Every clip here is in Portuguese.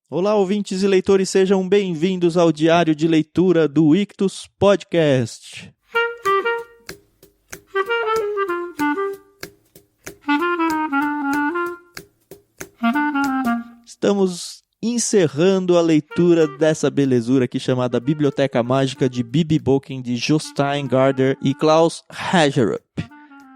Olá, ouvintes e leitores, sejam bem-vindos ao Diário de Leitura do Ictus Podcast. Estamos encerrando a leitura dessa belezura aqui chamada Biblioteca Mágica de Bibi Bolkin, de Jostein Gaarder e Klaus Hagerup.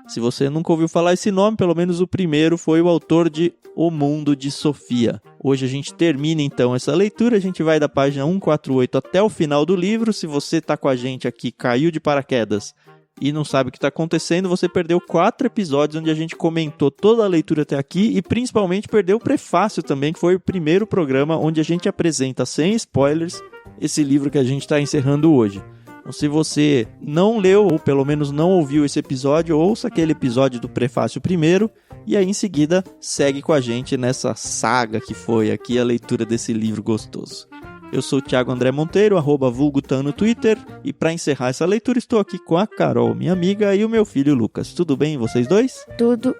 Se você nunca ouviu falar esse nome, pelo menos o primeiro foi o autor de O Mundo de Sofia. Hoje a gente termina então essa leitura, a gente vai da página 148 até o final do livro. Se você está com a gente aqui, caiu de paraquedas e não sabe o que está acontecendo, você perdeu 4 episódios onde a gente comentou toda a leitura até aqui e principalmente perdeu o prefácio também, que foi o primeiro programa onde a gente apresenta sem spoilers esse livro que a gente está encerrando hoje. Então, se você não leu ou pelo menos não ouviu esse episódio, ouça aquele episódio do prefácio primeiro e aí em seguida segue com a gente nessa saga que foi aqui a leitura desse livro gostoso. Eu sou o Thiago André Monteiro, @vulgutan no Twitter, e para encerrar essa leitura estou aqui com a Carol, minha amiga, e o meu filho Lucas. Tudo bem, vocês dois? Tudo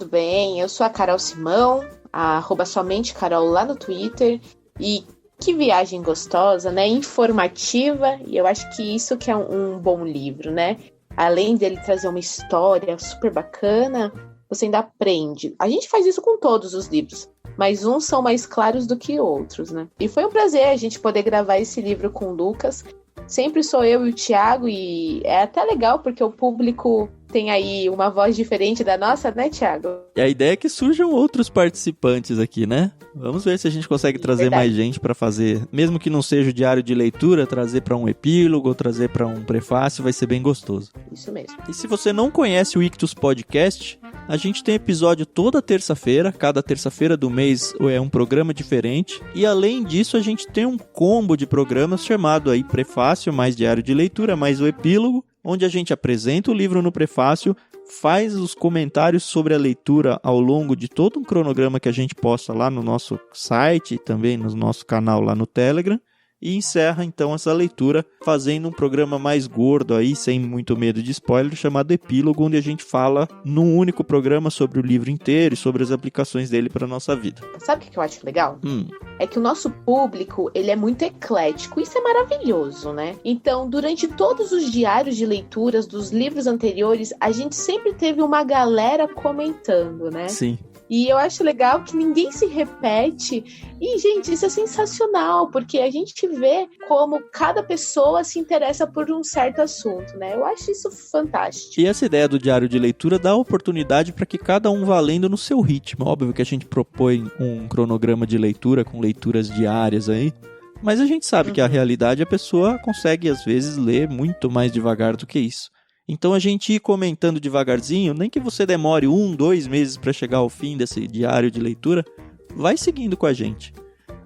bem, eu sou a Carol Simão, @somente Carol lá no Twitter, e que viagem gostosa, né? Informativa, e eu acho que isso que é um bom livro, né? Além dele trazer uma história super bacana, você ainda aprende. A gente faz isso com todos os livros, mas uns são mais claros do que outros, né? E foi um prazer a gente poder gravar esse livro com o Lucas. Sempre sou eu e o Thiago, e é até legal porque o público tem aí uma voz diferente da nossa, né, Thiago? E a ideia é que surjam outros participantes aqui, né? Vamos ver se a gente consegue trazer mais gente para fazer, mesmo que não seja o diário de leitura, trazer para um epílogo, trazer para um prefácio, vai ser bem gostoso. Isso mesmo. E se você não conhece o Ictus Podcast, a gente tem episódio toda terça-feira, cada terça-feira do mês é um programa diferente, e além disso a gente tem um combo de programas chamado aí prefácio, mais diário de leitura, mais o epílogo, onde a gente apresenta o livro no prefácio, faz os comentários sobre a leitura ao longo de todo um cronograma que a gente posta lá no nosso site e também no nosso canal lá no Telegram, e encerra então essa leitura fazendo um programa mais gordo aí, sem muito medo de spoiler, chamado Epílogo, onde a gente fala num único programa sobre o livro inteiro e sobre as aplicações dele para a nossa vida. Sabe o que eu acho legal? É que o nosso público, ele é muito eclético, isso é maravilhoso, né? Então, durante todos os diários de leituras dos livros anteriores, a gente sempre teve uma galera comentando, né? Sim. E eu acho legal que ninguém se repete. E, gente, isso é sensacional, porque a gente vê como cada pessoa se interessa por um certo assunto, né? Eu acho isso fantástico. E essa ideia do diário de leitura dá oportunidade para que cada um vá lendo no seu ritmo. Óbvio que a gente propõe um cronograma de leitura com leituras diárias aí, mas a gente sabe que a realidade, a pessoa consegue às vezes ler muito mais devagar do que isso. Então a gente ir comentando devagarzinho, nem que você demore 1-2 meses para chegar ao fim desse diário de leitura, vai seguindo com a gente.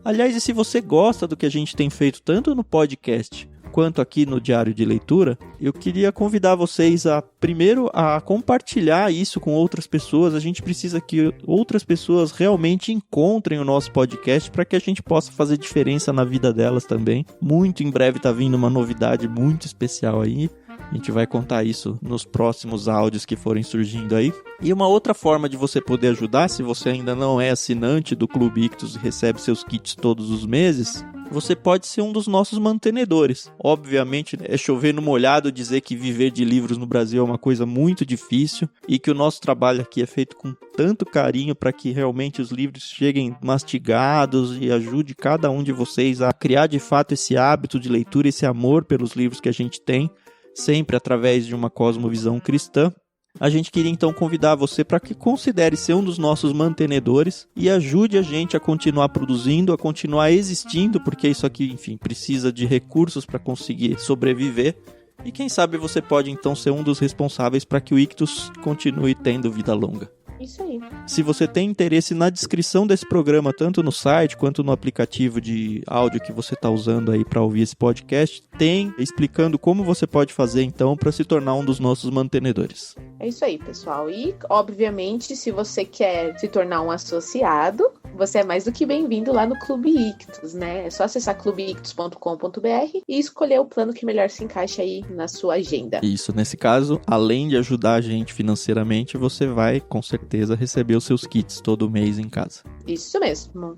Aliás, e se você gosta do que a gente tem feito tanto no podcast quanto aqui no diário de leitura, eu queria convidar vocês primeiro a compartilhar isso com outras pessoas. A gente precisa que outras pessoas realmente encontrem o nosso podcast para que a gente possa fazer diferença na vida delas também. Muito em breve está vindo uma novidade muito especial aí. A gente vai contar isso nos próximos áudios que forem surgindo aí. E uma outra forma de você poder ajudar, se você ainda não é assinante do Clube Ictus e recebe seus kits todos os meses, você pode ser um dos nossos mantenedores. Obviamente, é chover no molhado dizer que viver de livros no Brasil é uma coisa muito difícil e que o nosso trabalho aqui é feito com tanto carinho para que realmente os livros cheguem mastigados e ajude cada um de vocês a criar de fato esse hábito de leitura, esse amor pelos livros que a gente tem, sempre através de uma cosmovisão cristã. A gente queria então convidar você para que considere ser um dos nossos mantenedores e ajude a gente a continuar produzindo, a continuar existindo, porque isso aqui, enfim, precisa de recursos para conseguir sobreviver. E quem sabe você pode então ser um dos responsáveis para que o Ictus continue tendo vida longa. Isso aí. Se você tem interesse, na descrição desse programa, tanto no site quanto no aplicativo de áudio que você está usando aí para ouvir esse podcast, tem explicando como você pode fazer então para se tornar um dos nossos mantenedores. É isso aí, pessoal. E, obviamente, se você quer se tornar um associado, você é mais do que bem-vindo lá no Clube Ictus, né? É só acessar clubeictus.com.br e escolher o plano que melhor se encaixa aí na sua agenda. Isso, nesse caso, além de ajudar a gente financeiramente, você vai, com certeza, receber os seus kits todo mês em casa. Isso mesmo.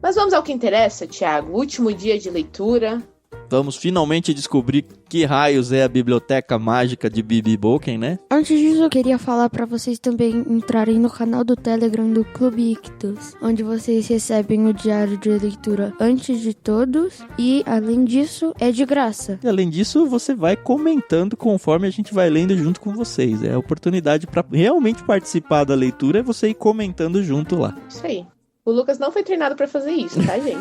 Mas vamos ao que interessa, Thiago. Último dia de leitura. Vamos finalmente descobrir que raios é a biblioteca mágica de Bibi Bolken, né? Antes disso, eu queria falar para vocês também entrarem no canal do Telegram do Clube Ictus, onde vocês recebem o diário de leitura antes de todos e, além disso, é de graça. E além disso, você vai comentando conforme a gente vai lendo junto com vocês. É a oportunidade para realmente participar da leitura, é você ir comentando junto lá. Isso aí. O Lucas não foi treinado para fazer isso, tá, gente?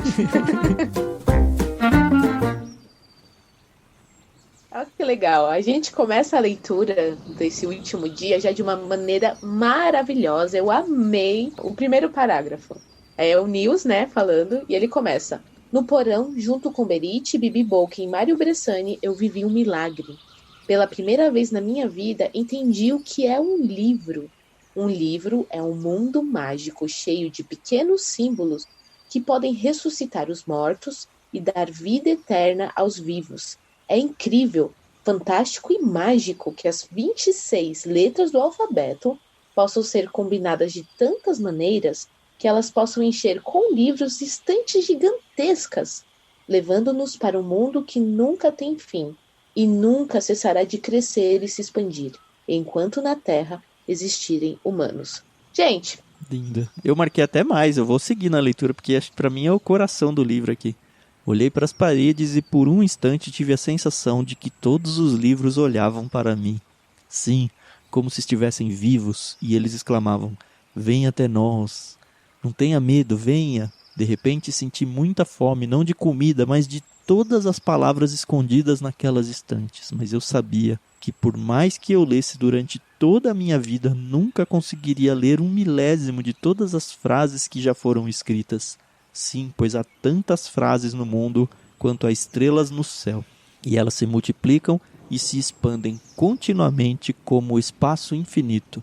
Olha que legal, a gente começa a leitura desse último dia já de uma maneira maravilhosa. Eu amei o primeiro parágrafo. É o Nils, né, falando, e ele começa: no porão, junto com Berit, Bibi Bolken e Mário Bressani, eu vivi um milagre. Pela primeira vez na minha vida, entendi o que é um livro. Um livro é um mundo mágico cheio de pequenos símbolos que podem ressuscitar os mortos e dar vida eterna aos vivos. É incrível, fantástico e mágico que as 26 letras do alfabeto possam ser combinadas de tantas maneiras que elas possam encher com livros estantes gigantescas, levando-nos para um mundo que nunca tem fim e nunca cessará de crescer e se expandir, enquanto na Terra existirem humanos. Gente! Linda. Eu marquei até mais, eu vou seguir na leitura, porque acho que pra mim é o coração do livro aqui. Olhei para as paredes e por um instante tive a sensação de que todos os livros olhavam para mim. Sim, como se estivessem vivos, e eles exclamavam: venha até nós. Não tenha medo, venha. De repente senti muita fome, não de comida, mas de todas as palavras escondidas naquelas estantes. Mas eu sabia que por mais que eu lesse durante toda a minha vida, nunca conseguiria ler 1/1000 de todas as frases que já foram escritas. Sim, pois há tantas frases no mundo quanto há estrelas no céu, e elas se multiplicam e se expandem continuamente como o espaço infinito.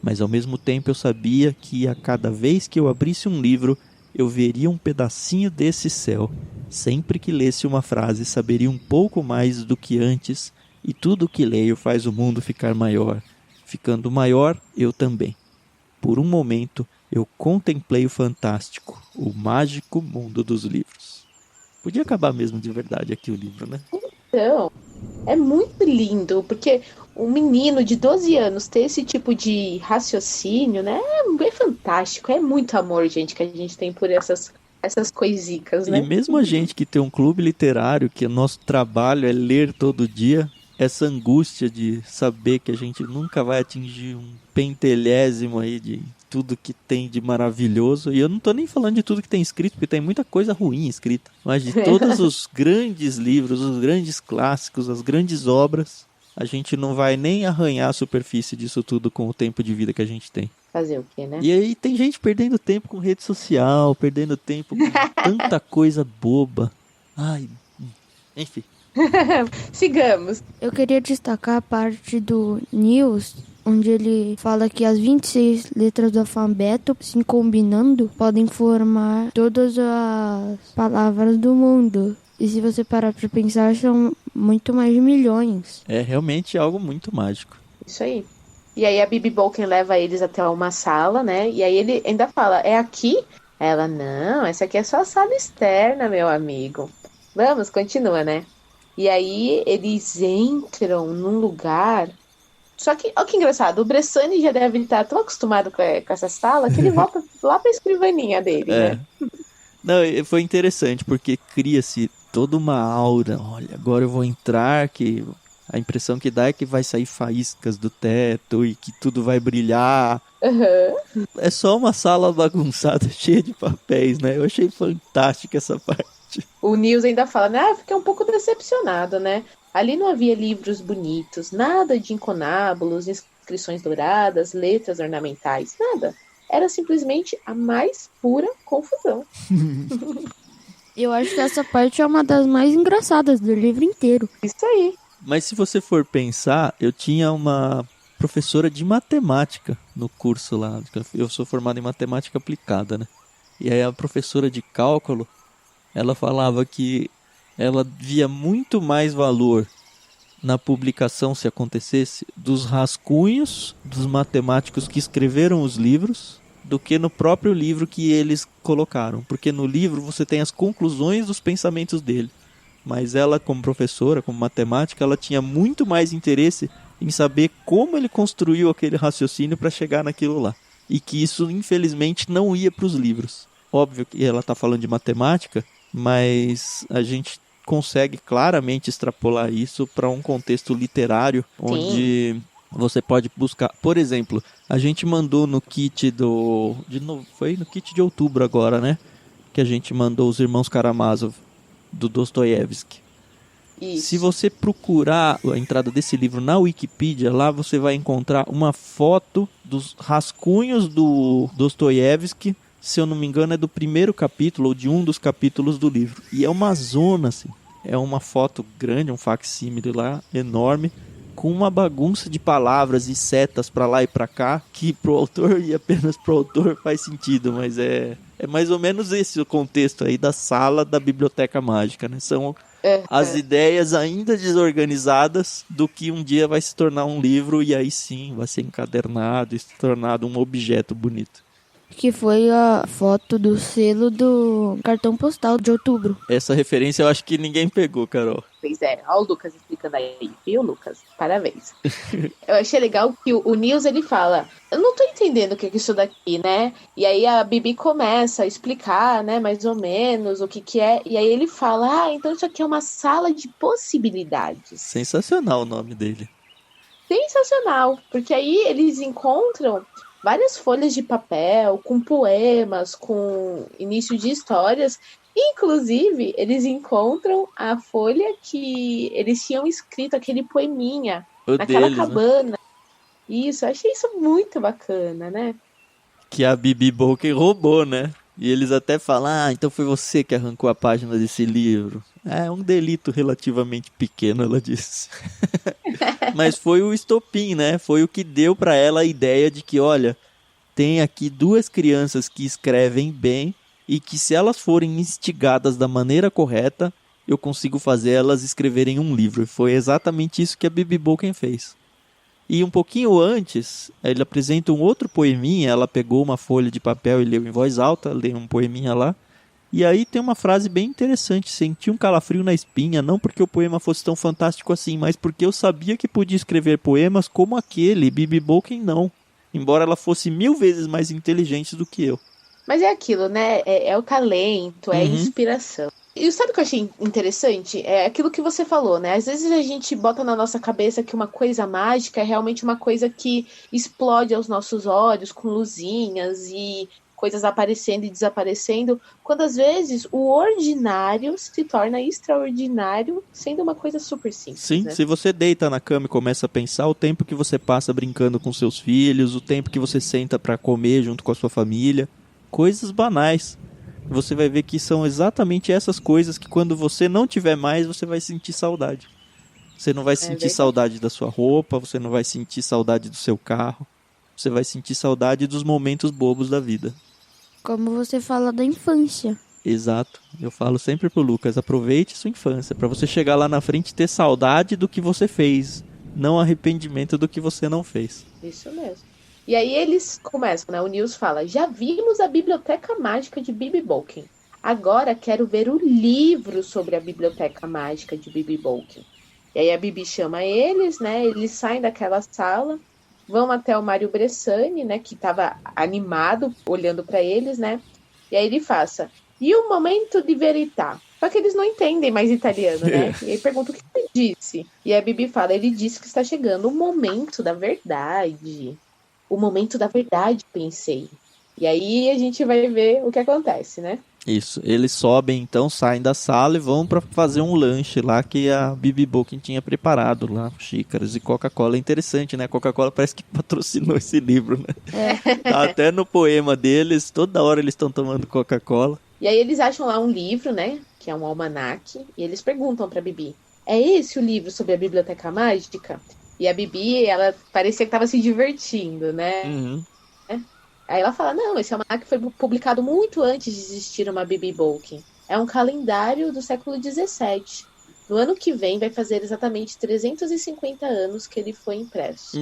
Mas ao mesmo tempo eu sabia que a cada vez que eu abrisse um livro, eu veria um pedacinho desse céu. Sempre que lesse uma frase, saberia um pouco mais do que antes, e tudo o que leio faz o mundo ficar maior. Ficando maior, eu também. Por um momento, eu contemplei o fantástico, o mágico mundo dos livros. Podia acabar mesmo de verdade aqui o livro, né? Então, é muito lindo, porque um menino de 12 anos ter esse tipo de raciocínio, né? É fantástico, é muito amor, gente, que a gente tem por essas coisicas, né? E mesmo a gente que tem um clube literário, que o nosso trabalho é ler todo dia, essa angústia de saber que a gente nunca vai atingir um pentelhésimo aí de tudo que tem de maravilhoso, e eu não tô nem falando de tudo que tem escrito, porque tem muita coisa ruim escrita, mas de todos os grandes livros, os grandes clássicos, as grandes obras, a gente não vai nem arranhar a superfície disso tudo com o tempo de vida que a gente tem. Fazer o quê, né? E aí tem gente perdendo tempo com rede social, perdendo tempo com tanta coisa boba. Ai, enfim. Sigamos. Eu queria destacar a parte do Nils, onde ele fala que as 26 letras do alfabeto, se combinando, podem formar todas as palavras do mundo. E se você parar pra pensar, são muito mais de milhões. É realmente algo muito mágico. Isso aí. E aí a Bibi Bolken leva eles até uma sala, né? E aí ele ainda fala: é aqui? Ela: não, essa aqui é só a sala externa, meu amigo. Vamos, continua, né? E aí eles entram num lugar. Só que, olha que engraçado, o Bressani já deve estar tão acostumado com essa sala que ele volta lá pra escrivaninha dele, né? Não, foi interessante, porque cria-se toda uma aura. Olha, agora eu vou entrar, que a impressão que dá é que vai sair faíscas do teto e que tudo vai brilhar. Uhum. É só uma sala bagunçada, cheia de papéis, né? Eu achei fantástica essa parte. O Nils ainda fala, né? Fiquei um pouco decepcionado, né? Ali não havia livros bonitos, nada de inconábulos, inscrições douradas, letras ornamentais, nada. Era simplesmente a mais pura confusão. Eu acho que essa parte é uma das mais engraçadas do livro inteiro. Isso aí. Mas se você for pensar, eu tinha uma professora de matemática no curso lá. Eu sou formado em matemática aplicada, né? E aí a professora de cálculo, ela falava que ela via muito mais valor na publicação, se acontecesse, dos rascunhos dos matemáticos que escreveram os livros, do que no próprio livro que eles colocaram. Porque no livro você tem as conclusões dos pensamentos dele. Mas ela, como professora, como matemática, ela tinha muito mais interesse em saber como ele construiu aquele raciocínio para chegar naquilo lá. E que isso, infelizmente, não ia para os livros. Óbvio que ela está falando de matemática, mas a gente consegue claramente extrapolar isso para um contexto literário, onde você pode buscar. Por exemplo, a gente mandou no kit foi no kit de outubro agora, né? Que a gente mandou Os Irmãos Karamazov, do Dostoiévski. Isso. Se você procurar a entrada desse livro na Wikipedia, lá você vai encontrar uma foto dos rascunhos do Dostoiévski. Se eu não me engano, é do primeiro capítulo ou de um dos capítulos do livro. E é uma zona, assim. É uma foto grande, um facsímile lá, enorme, com uma bagunça de palavras e setas pra lá e pra cá, que pro autor e apenas pro autor faz sentido, mas é mais ou menos esse o contexto aí da sala da Biblioteca Mágica, né? São as ideias ainda desorganizadas do que um dia vai se tornar um livro e aí sim vai ser encadernado e se tornado um objeto bonito. Que foi a foto do selo do cartão postal de outubro. Essa referência eu acho que ninguém pegou, Carol. Pois é, olha o Lucas explicando aí, viu, Lucas? Parabéns. Eu achei legal que o Nils, ele fala, eu não tô entendendo o que é isso daqui, né? E aí a Bibi começa a explicar, né, mais ou menos o que é, e aí ele fala, então isso aqui é uma sala de possibilidades. Sensacional o nome dele. Sensacional, porque aí eles encontram várias folhas de papel, com poemas, com início de histórias. Inclusive, eles encontram a folha que eles tinham escrito aquele poeminha naquela cabana. Né? Isso, eu achei isso muito bacana, né? Que a Bibi Bolker roubou, né? E eles até falam, então foi você que arrancou a página desse livro. É um delito relativamente pequeno, ela disse. Mas foi o estopim, né? Foi o que deu pra ela a ideia de que, olha, tem aqui duas crianças que escrevem bem e que se elas forem instigadas da maneira correta, eu consigo fazer elas escreverem um livro. E foi exatamente isso que a Bibi Bolker fez. E um pouquinho antes, ele apresenta um outro poeminha, ela pegou uma folha de papel e leu em voz alta, leu um poeminha lá. E aí tem uma frase bem interessante, senti um calafrio na espinha, não porque o poema fosse tão fantástico assim, mas porque eu sabia que podia escrever poemas como aquele, Bibi Bolker não, embora ela fosse 1000 vezes mais inteligente do que eu. Mas é aquilo, né, é o talento, é a inspiração. E sabe o que eu achei interessante? É aquilo que você falou, né? Às vezes a gente bota na nossa cabeça que uma coisa mágica é realmente uma coisa que explode aos nossos olhos, com luzinhas e coisas aparecendo e desaparecendo, quando às vezes o ordinário se torna extraordinário, sendo uma coisa super simples. Sim, né? Se você deita na cama e começa a pensar o tempo que você passa brincando com seus filhos, o tempo que você senta para comer junto com a sua família, coisas banais. Você vai ver que são exatamente essas coisas que quando você não tiver mais, você vai sentir saudade. Você não vai sentir saudade da sua roupa, você não vai sentir saudade do seu carro, você vai sentir saudade dos momentos bobos da vida. Como você fala da infância. Exato. Eu falo sempre pro Lucas, aproveite sua infância, para você chegar lá na frente e ter saudade do que você fez, não arrependimento do que você não fez. Isso mesmo. E aí eles começam, né? O Nils fala, já vimos a Biblioteca Mágica de Bibi Bolker. Agora quero ver o livro sobre a Biblioteca Mágica de Bibi Bolker. E aí a Bibi chama eles, né? Eles saem daquela sala, vão até o Mário Bressani, né? Que estava animado, olhando para eles, né? E aí ele faça, e o momento de verità? Só que eles não entendem mais italiano, né? E aí pergunta o que ele disse. E a Bibi fala, ele disse que está chegando o momento da verdade. O momento da verdade, pensei. E aí a gente vai ver o que acontece, né? Isso, eles sobem então, saem da sala e vão para fazer um lanche lá que a Bibi Bolker tinha preparado lá, xícaras e Coca-Cola. É interessante, né? A Coca-Cola parece que patrocinou esse livro, né? Tá até no poema deles, toda hora eles estão tomando Coca-Cola. E aí eles acham lá um livro, né? Que é um almanaque. E eles perguntam pra Bibi, é esse o livro sobre a Biblioteca Mágica? E a Bibi, ela parecia que estava se divertindo, né? Aí ela fala, não, esse almanaque foi publicado muito antes de existir uma Bibi Bolker. É um calendário do século XVII. No ano que vem vai fazer exatamente 350 anos que ele foi impresso.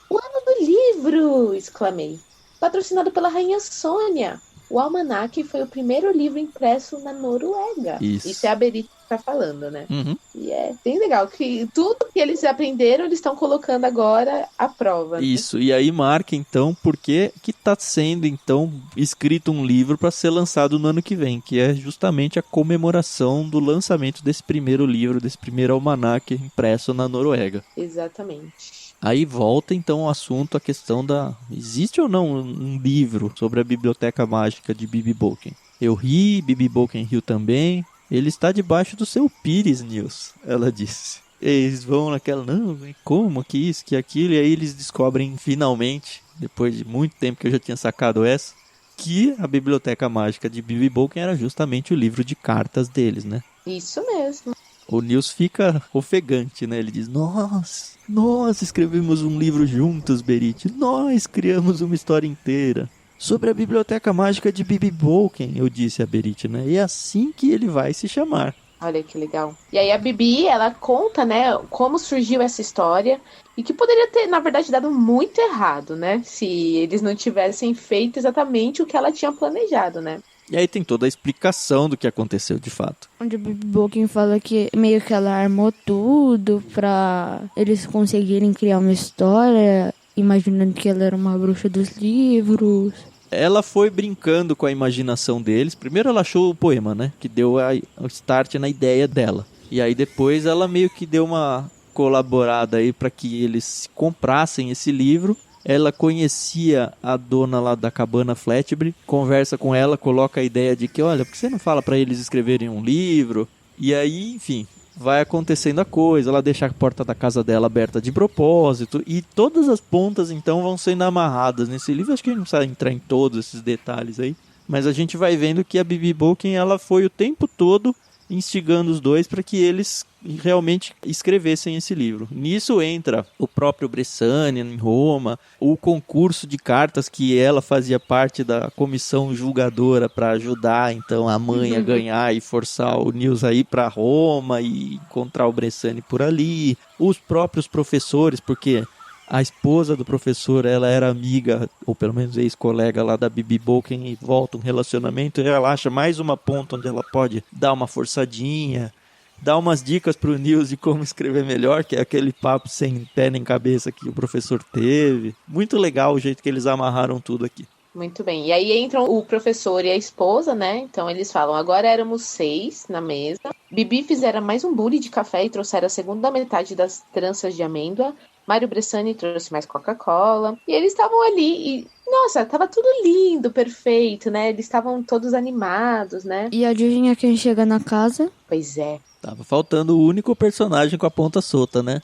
O ano do livro! Exclamei. patrocinado pela Rainha Sônia. O Almanac foi o primeiro livro impresso na Noruega. Isso é a Berit que tá falando, né? Uhum. E é bem legal, que tudo que eles aprenderam, eles estão colocando agora à prova. Né? Isso, e aí marca então porque que tá sendo então escrito um livro para ser lançado no ano que vem, que é justamente a comemoração do lançamento desse primeiro livro, desse primeiro almanaque impresso na Noruega. Exatamente. Aí volta então o assunto, a questão da... Existe ou não um livro sobre a Biblioteca Mágica de Bibi Bolkin? Eu ri, Bibi Bolkin riu também. Ele está debaixo do seu pires, Nils, ela disse. Eles vão naquela, não, como que isso, que aquilo, e aí eles descobrem finalmente, depois de muito tempo que eu já tinha sacado essa, que a Biblioteca Mágica de Bibi Bolkin era justamente o livro de cartas deles, né? Isso mesmo. O Nils fica ofegante, né? Ele diz, nós escrevemos um livro juntos, Berit. Nós criamos uma história inteira. Sobre a Biblioteca Mágica de Bibi Bolkin, eu disse a Berit, né? E é assim que ele vai se chamar. Olha que legal. E aí a Bibi, ela conta, né, como surgiu essa história e que poderia ter, na verdade, dado muito errado, né? Se eles não tivessem feito exatamente o que ela tinha planejado, né? E aí tem toda a explicação do que aconteceu de fato. Onde a Bibi Bolkin fala que meio que ela armou tudo pra eles conseguirem criar uma história, imaginando que ela era uma bruxa dos livros. Ela foi brincando com a imaginação deles. Primeiro ela achou o poema, né? Que deu o start na ideia dela. E aí depois ela meio que deu uma colaborada aí para que eles comprassem esse livro. Ela conhecia a dona lá da cabana Flatbury, conversa com ela, coloca a ideia de que, olha, por que você não fala para eles escreverem um livro? E aí, enfim, vai acontecendo a coisa, ela deixa a porta da casa dela aberta de propósito, e todas as pontas, então, vão sendo amarradas nesse livro. Acho que a gente não precisa entrar em todos esses detalhes aí, mas a gente vai vendo que a Bibi Bolkin, ela foi o tempo todo instigando os dois para que eles realmente escrevessem esse livro. Nisso entra o próprio Bressani em Roma, o concurso de cartas que ela fazia parte da comissão julgadora para ajudar então a mãe a ganhar e forçar o Nils a ir para Roma e encontrar o Bressani por ali. Os próprios professores, porque a esposa do professor, ela era amiga, ou pelo menos ex-colega lá da Bibi Bolkin, e volta um relacionamento, e ela acha mais uma ponta onde ela pode dar uma forçadinha, dar umas dicas pro Nils de como escrever melhor, que é aquele papo sem pé nem cabeça que o professor teve. Muito legal o jeito que eles amarraram tudo aqui. Muito bem. E aí entram o professor e a esposa, né? Então eles falam, agora éramos 6 na mesa. Bibi fizera mais um bule de café e trouxera a segunda metade das tranças de amêndoa. Mário Bressani trouxe mais Coca-Cola. E eles estavam ali e, nossa, tava tudo lindo, perfeito, né? Eles estavam todos animados, né? E adivinha quem chega na casa? Pois é. Tava faltando o único personagem com a ponta solta, né?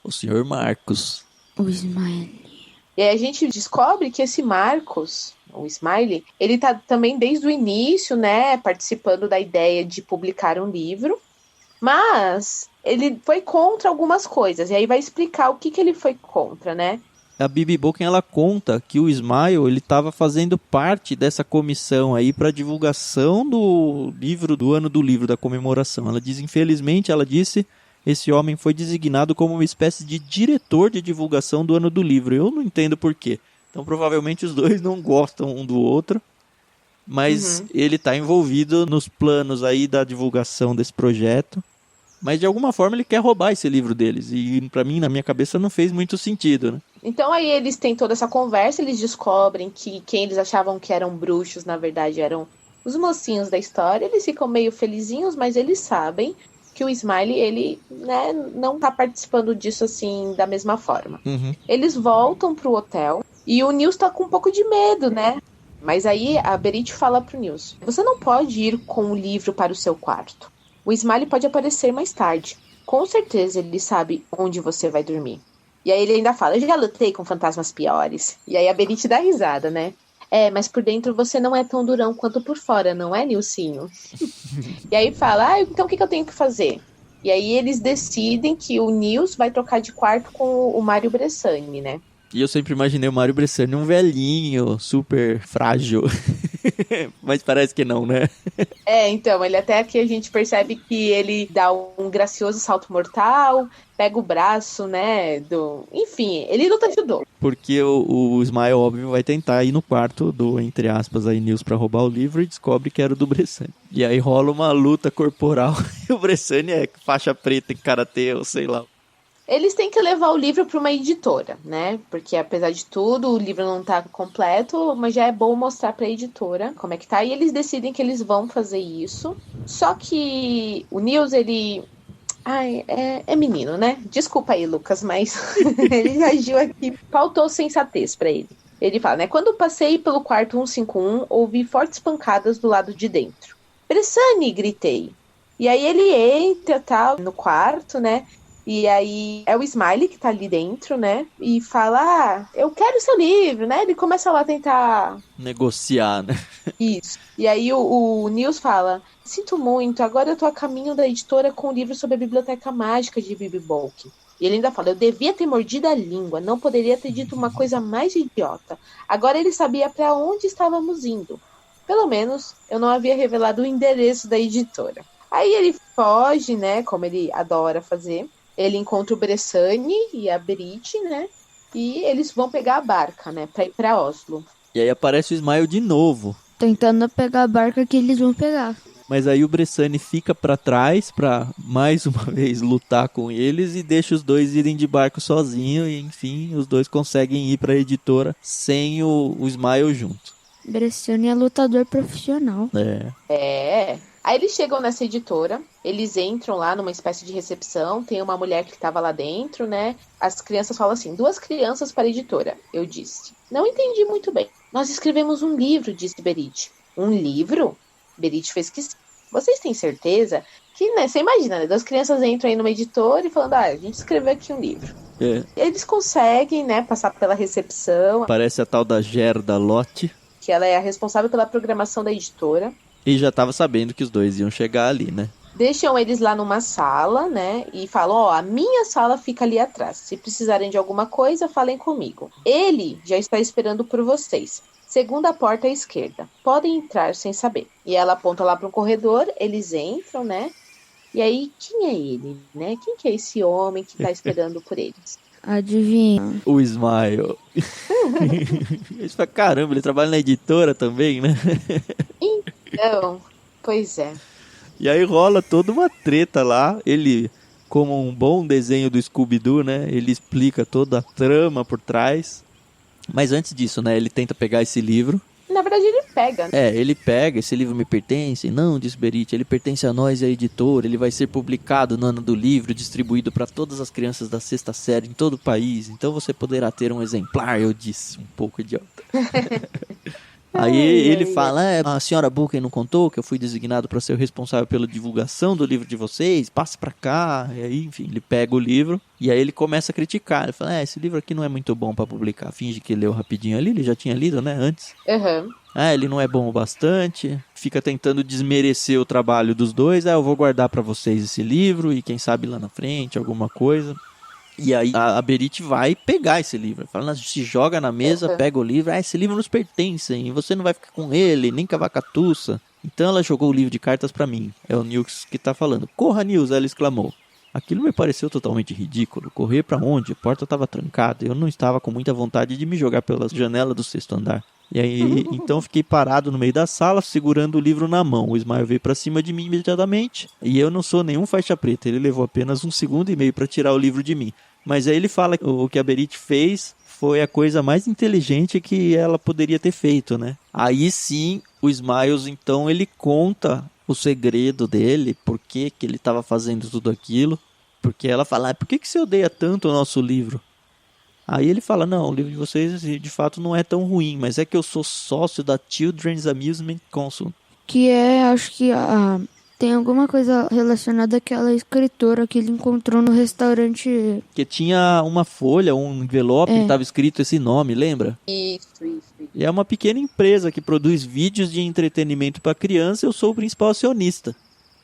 O Sr. Marcos. O Smiley. E aí a gente descobre que esse Marcos, o Smiley, ele tá também desde o início, né? Participando da ideia de publicar um livro. Mas ele foi contra algumas coisas. E aí vai explicar o que ele foi contra, né? A Bibi Bolkin, ela conta que o Smile, ele estava fazendo parte dessa comissão aí para divulgação do livro, do ano do livro, da comemoração. Ela diz, infelizmente, ela disse, esse homem foi designado como uma espécie de diretor de divulgação do ano do livro. Eu não entendo por quê. Então, provavelmente, os dois não gostam um do outro. Mas ele está envolvido nos planos aí da divulgação desse projeto. Mas de alguma forma ele quer roubar esse livro deles. E pra mim, na minha cabeça, não fez muito sentido, né? Então aí eles têm toda essa conversa, eles descobrem que quem eles achavam que eram bruxos, na verdade, eram os mocinhos da história. Eles ficam meio felizinhos, mas eles sabem que o Smiley, ele, né, não tá participando disso assim da mesma forma. Eles voltam pro hotel e o Nils tá com um pouco de medo, né? Mas aí a Berit fala pro Nils, você não pode ir com o livro para o seu quarto. O Smiley pode aparecer mais tarde. Com certeza ele sabe onde você vai dormir. E aí ele ainda fala, eu já lutei com fantasmas piores. E aí a Berit dá risada, né? É, mas por dentro você não é tão durão quanto por fora, não é, Nilcinho? E aí fala, então o que eu tenho que fazer? E aí eles decidem que o Nils vai trocar de quarto com o Mário Bressani, né? E eu sempre imaginei o Mário Bressani um velhinho, super frágil. Mas parece que não, né? Então, ele até aqui a gente percebe que ele dá um gracioso salto mortal, pega o braço, né, Enfim, ele luta judô. Porque o Smile, óbvio, vai tentar ir no quarto do, entre aspas, aí, Nils pra roubar o livro e descobre que era o do Bressani. E aí rola uma luta corporal e o Bressani é faixa preta em karatê, ou sei lá. Eles têm que levar o livro para uma editora, né? Porque apesar de tudo, o livro não tá completo, mas já é bom mostrar para a editora como é que tá. E eles decidem que eles vão fazer isso. Só que o Nils, ele... Ai, é menino, né? Desculpa aí, Lucas, mas ele agiu aqui, faltou sensatez para ele. Ele fala, né? Quando passei pelo quarto 151, ouvi fortes pancadas do lado de dentro. Bressani, gritei. E aí ele entra, tá, no quarto, né? E aí é o Smiley que tá ali dentro, né? E fala, eu quero seu livro, né? Ele começa lá a tentar... negociar, né? Isso. E aí o Nils fala, sinto muito, agora eu tô a caminho da editora com um livro sobre a Biblioteca Mágica de Bibi Bolk. E ele ainda fala, eu devia ter mordido a língua, não poderia ter dito uma coisa mais idiota. Agora ele sabia para onde estávamos indo. Pelo menos eu não havia revelado o endereço da editora. Aí ele foge, né? Como ele adora fazer. Ele encontra o Bressani e a Berit, né? E eles vão pegar a barca, né? Pra ir pra Oslo. E aí aparece o Smile de novo. Tentando pegar a barca que eles vão pegar. Mas aí o Bressani fica pra trás pra, mais uma vez, lutar com eles e deixa os dois irem de barco sozinho. E, enfim, os dois conseguem ir pra editora sem o Smile junto. Bressani é lutador profissional. Aí eles chegam nessa editora, eles entram lá numa espécie de recepção, tem uma mulher que estava lá dentro, né? As crianças falam assim, 2 crianças para a editora, eu disse. Não entendi muito bem. Nós escrevemos um livro, disse Berit. Um livro? Berit fez que sim. Vocês têm certeza que, né? Você imagina, né? 2 crianças entram aí numa editora e falando, a gente escreveu aqui um livro. Eles conseguem, né, passar pela recepção. Parece a tal da Gerda Lott. Que ela é a responsável pela programação da editora. E já tava sabendo que os dois iam chegar ali, né? Deixam eles lá numa sala, né? E falam, a minha sala fica ali atrás. Se precisarem de alguma coisa, falem comigo. Ele já está esperando por vocês. Segunda porta à esquerda. Podem entrar sem saber. E ela aponta lá para um corredor, eles entram, né? E aí, quem é ele, né? Quem que é esse homem que tá esperando por eles? Adivinha. O Smile. Eles falam, caramba, ele trabalha na editora também, né? Então, pois é. E aí rola toda uma treta lá. Ele, como um bom desenho do Scooby-Doo, né? Ele explica toda a trama por trás. Mas antes disso, né? Ele tenta pegar esse livro. Na verdade, ele pega, né? Ele pega, esse livro me pertence. Não, diz Berit, ele pertence a nós e à editora. Ele vai ser publicado no ano do livro, distribuído para todas as crianças da 6ª série em todo o país. Então você poderá ter um exemplar, eu disse, um pouco idiota. Aí ele fala, a senhora Bulken não contou que eu fui designado para ser o responsável pela divulgação do livro de vocês, passe para cá. E aí, enfim, ele pega o livro e aí ele começa a criticar. Ele fala, esse livro aqui não é muito bom para publicar. Finge que leu rapidinho ali, ele já tinha lido, né, antes. Ele não é bom o bastante. Fica tentando desmerecer o trabalho dos dois. Eu vou guardar para vocês esse livro e quem sabe lá na frente, alguma coisa. E aí a Berit vai pegar esse livro. Fala, se joga na mesa, pega o livro. Esse livro nos pertence, e você não vai ficar com ele, nem com a vacatuça. Então ela jogou o livro de cartas pra mim. É o Nils que tá falando. Corra, Nils, ela exclamou. Aquilo me pareceu totalmente ridículo. Correr pra onde? A porta estava trancada. Eu não estava com muita vontade de me jogar pela janela do 6º andar. E aí, então fiquei parado no meio da sala, segurando o livro na mão. O Smile veio pra cima de mim imediatamente. E eu não sou nenhum faixa preta. Ele levou apenas 1,5 segundos pra tirar o livro de mim. Mas aí ele fala que o que a Berit fez foi a coisa mais inteligente que ela poderia ter feito, né? Aí sim, o Smiles, então, ele conta o segredo dele, por que ele estava fazendo tudo aquilo. Porque ela fala, por que você odeia tanto o nosso livro? Aí ele fala, não, o livro de vocês de fato não é tão ruim, mas é que eu sou sócio da Children's Amusement Council. Que é, acho que tem alguma coisa relacionada àquela escritora que ele encontrou no restaurante. Que tinha uma folha, um envelope que estava escrito esse nome, lembra? Isso. E é uma pequena empresa que produz vídeos de entretenimento para criança. Eu sou o principal acionista.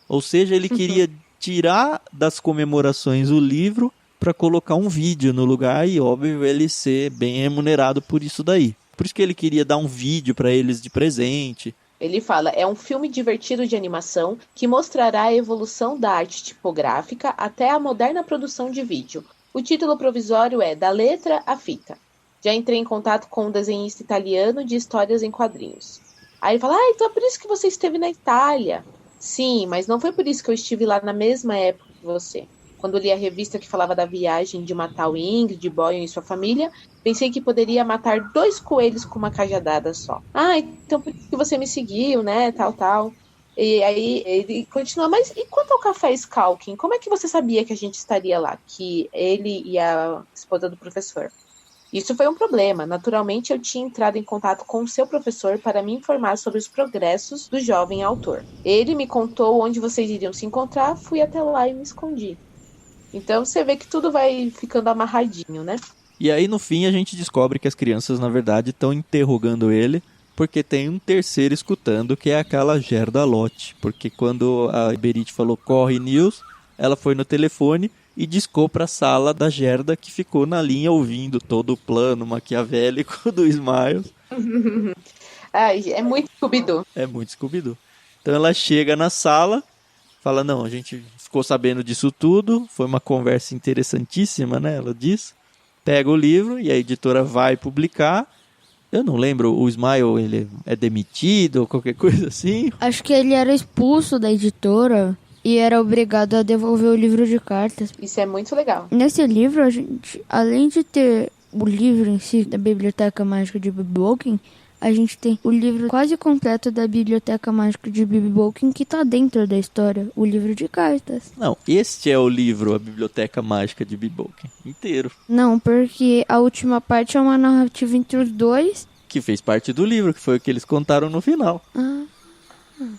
Ou seja, ele queria tirar das comemorações o livro para colocar um vídeo no lugar e, óbvio, ele ser bem remunerado por isso daí. Por isso que ele queria dar um vídeo para eles de presente. Ele fala, é um filme divertido de animação que mostrará a evolução da arte tipográfica até a moderna produção de vídeo. O título provisório é Da Letra à Fita. Já entrei em contato com um desenhista italiano de histórias em quadrinhos. Aí ele fala, então é por isso que você esteve na Itália. Sim, mas não foi por isso que eu estive lá na mesma época que você. Quando li a revista que falava da viagem de matar o Ingrid, Boyan e sua família, pensei que poderia matar 2 coelhos com uma cajadada só. Então por isso que você me seguiu, né, tal. E aí ele continua, mas e quanto ao café Skalkin? Como é que você sabia que a gente estaria lá? Que ele e a esposa do professor? Isso foi um problema. Naturalmente, eu tinha entrado em contato com o seu professor para me informar sobre os progressos do jovem autor. Ele me contou onde vocês iriam se encontrar, fui até lá e me escondi. Então, você vê que tudo vai ficando amarradinho, né? E aí, no fim, a gente descobre que as crianças, na verdade, estão interrogando ele, porque tem um terceiro escutando, que é aquela Gerda Lott. Porque quando a Berit falou, corre, Nils, ela foi no telefone e discou para a sala da Gerda, que ficou na linha ouvindo todo o plano maquiavélico do Smiles. É muito Scooby-Doo. É muito Scooby-Doo. Então ela chega na sala, fala, não, a gente ficou sabendo disso tudo, foi uma conversa interessantíssima, né? Ela diz, pega o livro e a editora vai publicar. Eu não lembro, o Smile, ele é demitido ou qualquer coisa assim? Acho que ele era expulso da editora e era obrigado a devolver o livro de cartas. Isso é muito legal. Nesse livro, a gente, além de ter o livro em si, da Biblioteca Mágica de Bibi Bolkin, a gente tem o livro quase completo da Biblioteca Mágica de Bibi Bolkin, que tá dentro da história, o livro de cartas. Não, este é o livro, a Biblioteca Mágica de Bibi Bolkin, inteiro. Não, porque a última parte é uma narrativa entre os dois. Que fez parte do livro, que foi o que eles contaram no final. Ah.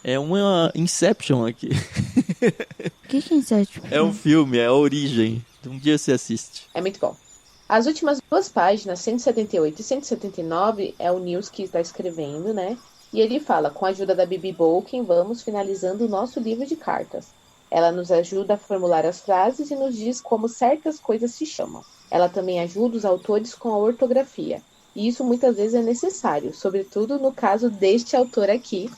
É uma Inception aqui. O que é Inception? É um filme, é a origem. Um dia você assiste. É muito bom. As últimas 2 páginas, 178 e 179, é o Nils que está escrevendo, né? E ele fala, com a ajuda da Bibi Bolkin, vamos finalizando o nosso livro de cartas. Ela nos ajuda a formular as frases e nos diz como certas coisas se chamam. Ela também ajuda os autores com a ortografia. E isso muitas vezes é necessário, sobretudo no caso deste autor aqui,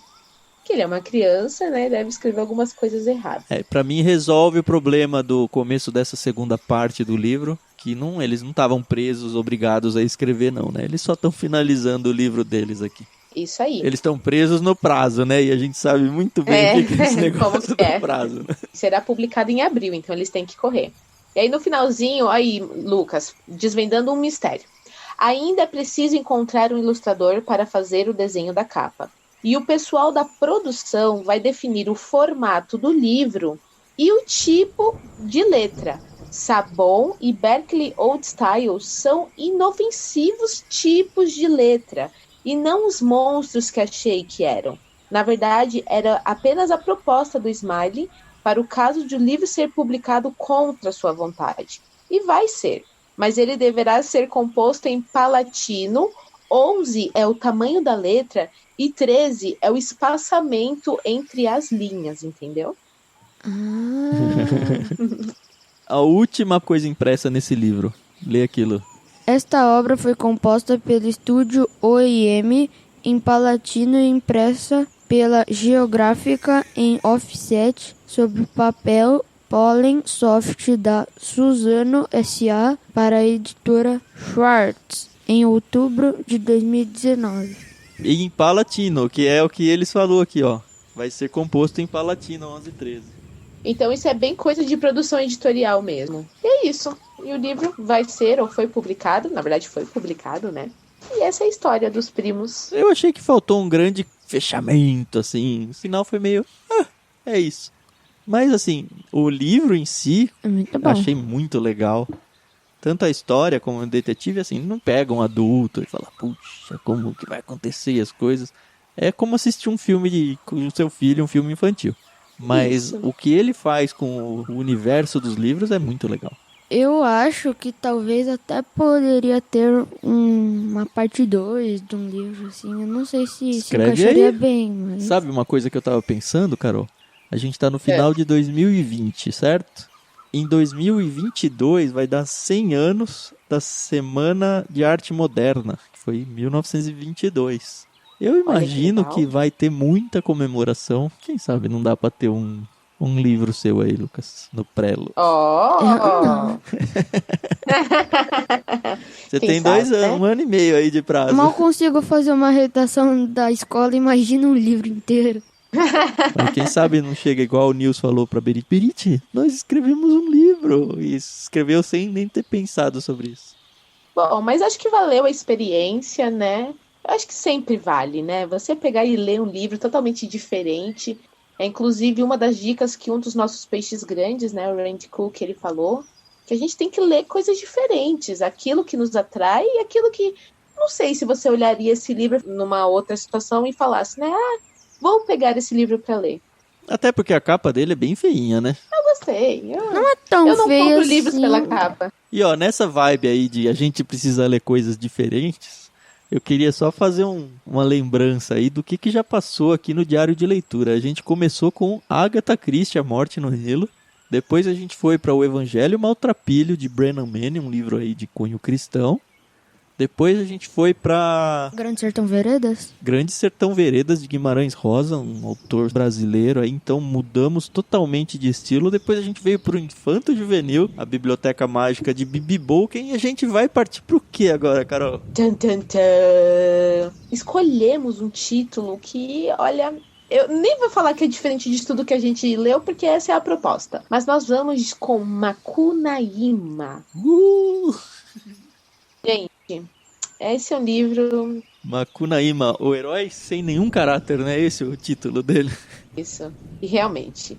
que ele é uma criança, né? Deve escrever algumas coisas erradas. Pra mim resolve o problema do começo dessa segunda parte do livro, que eles não estavam presos, obrigados a escrever não, né? Eles só estão finalizando o livro deles aqui. Isso aí. Eles estão presos no prazo, né? E a gente sabe muito bem o que é esse negócio do prazo, né? Será publicado em abril, então eles têm que correr. E aí no finalzinho, aí, Lucas, desvendando um mistério. Ainda é preciso encontrar um ilustrador para fazer o desenho da capa. E o pessoal da produção vai definir o formato do livro e o tipo de letra. Sabon e Berkeley Old Style são inofensivos tipos de letra, e não os monstros que achei que eram. Na verdade, era apenas a proposta do Smiley para o caso de o livro ser publicado contra sua vontade. E vai ser, mas ele deverá ser composto em palatino. 11 é o tamanho da letra e 13 é o espaçamento entre as linhas, entendeu? A última coisa impressa nesse livro. Lê aquilo. Esta obra foi composta pelo estúdio OIM em palatino e impressa pela Geográfica em offset sobre papel Pollen Soft da Suzano S.A. para a editora Schwartz em outubro de 2019. E em palatino, que é o que eles falou aqui, ó. Vai ser composto em palatino 11/13. Então isso é bem coisa de produção editorial mesmo. E é isso. E o livro vai ser, ou foi publicado, na verdade foi publicado, né? E essa é a história dos primos. Eu achei que faltou um grande fechamento, assim. No final foi meio... é isso. Mas, assim, o livro em si, muito achei muito legal. Tanto a história como o detetive, assim, não pega um adulto e fala, puxa, como que vai acontecer as coisas. É como assistir um filme com o seu filho, um filme infantil. Mas o que ele faz com o universo dos livros é muito legal. Eu acho que talvez até poderia ter uma parte 2 de um livro, assim. Eu não sei se encaixaria aí bem, mas... Sabe uma coisa que eu tava pensando, Carol? A gente tá no final de 2020, certo? em 2022 vai dar 100 anos da Semana de Arte Moderna, que foi em 1922. Eu imagino que vai ter muita comemoração. Quem sabe não dá pra ter um livro seu aí, Lucas, no prelo. Você tem 2 anos, 1 ano e meio aí de prazo. Mal consigo fazer uma redação da escola, imagina um livro inteiro. Mas quem sabe não chega igual o Nils falou pra Berit. Berit, nós escrevemos um livro. E escreveu sem nem ter pensado sobre isso. Bom, mas acho que valeu a experiência, né? Eu acho que sempre vale, né? Você pegar e ler um livro totalmente diferente. É inclusive uma das dicas que um dos nossos peixes grandes, né, o Randy Cook, ele falou, que a gente tem que ler coisas diferentes, aquilo que nos atrai e aquilo que, não sei se você olharia esse livro numa outra situação e falasse, né, vou pegar esse livro para ler. Até porque a capa dele é bem feinha, né? Eu gostei. Não é tão feio assim. Eu não compro livros pela capa. E ó, nessa vibe aí de a gente precisa ler coisas diferentes, eu queria só fazer uma lembrança aí do que já passou aqui no Diário de Leitura. A gente começou com Agatha Christie, A Morte no Nilo. Depois a gente foi para O Evangelho Maltrapilho, de Brennan Manning, um livro aí de cunho cristão. Depois a gente foi para Grande Sertão Veredas. Grande Sertão Veredas, de Guimarães Rosa, um autor brasileiro. Aí, então mudamos totalmente de estilo. Depois a gente veio para o Infanto Juvenil, a Biblioteca Mágica de Bibi Bolken. E a gente vai partir para o que agora, Carol? Tum, tum, tum. Escolhemos um título que, olha... Eu nem vou falar que é diferente de tudo que a gente leu, porque essa é a proposta. Mas nós vamos com Macunaíma. Gente, esse é um livro... Macunaíma, o herói sem nenhum caráter, né? Esse é o título dele. Isso. E realmente,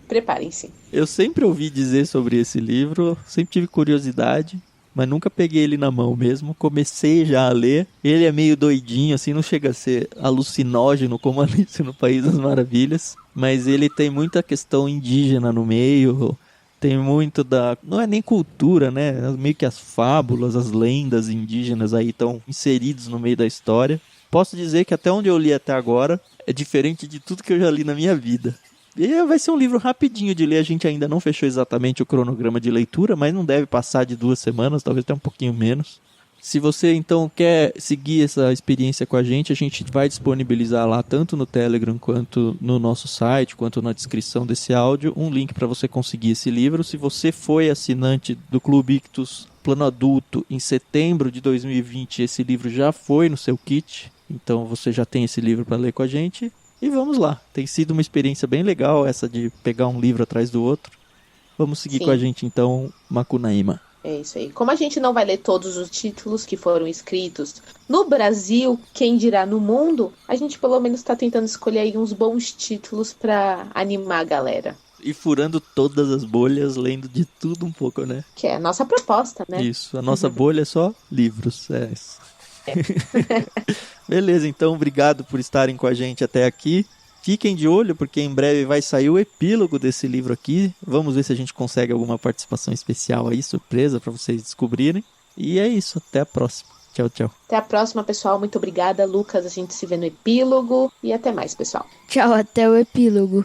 preparem-se. Eu sempre ouvi dizer sobre esse livro, sempre tive curiosidade, mas nunca peguei ele na mão mesmo. Comecei já a ler. Ele é meio doidinho, assim, não chega a ser alucinógeno como Alice no País das Maravilhas, mas ele tem muita questão indígena no meio, tem muito da... não é nem cultura, né? Meio que as fábulas, as lendas indígenas aí estão inseridos no meio da história. Posso dizer que até onde eu li até agora é diferente de tudo que eu já li na minha vida. E vai ser um livro rapidinho de ler, a gente ainda não fechou exatamente o cronograma de leitura, mas não deve passar de 2 semanas, talvez até um pouquinho menos. Se você então quer seguir essa experiência com a gente vai disponibilizar lá tanto no Telegram quanto no nosso site, quanto na descrição desse áudio, um link para você conseguir esse livro. Se você foi assinante do Clube Ictus Plano Adulto em setembro de 2020, esse livro já foi no seu kit, então você já tem esse livro para ler com a gente. E vamos lá, tem sido uma experiência bem legal essa de pegar um livro atrás do outro. Vamos seguir com a gente então, Macunaíma. É isso aí. Como a gente não vai ler todos os títulos que foram escritos no Brasil, quem dirá no mundo, a gente pelo menos está tentando escolher aí uns bons títulos para animar a galera. E furando todas as bolhas, lendo de tudo um pouco, né? Que é a nossa proposta, né? Isso, a nossa bolha é só livros, é isso. Beleza, então obrigado por estarem com a gente até aqui. Fiquem de olho, porque em breve vai sair o epílogo desse livro aqui. Vamos ver se a gente consegue alguma participação especial aí, surpresa, para vocês descobrirem. E é isso, até a próxima. Tchau, tchau. Até a próxima, pessoal. Muito obrigada, Lucas. A gente se vê no epílogo. E até mais, pessoal. Tchau, até o epílogo.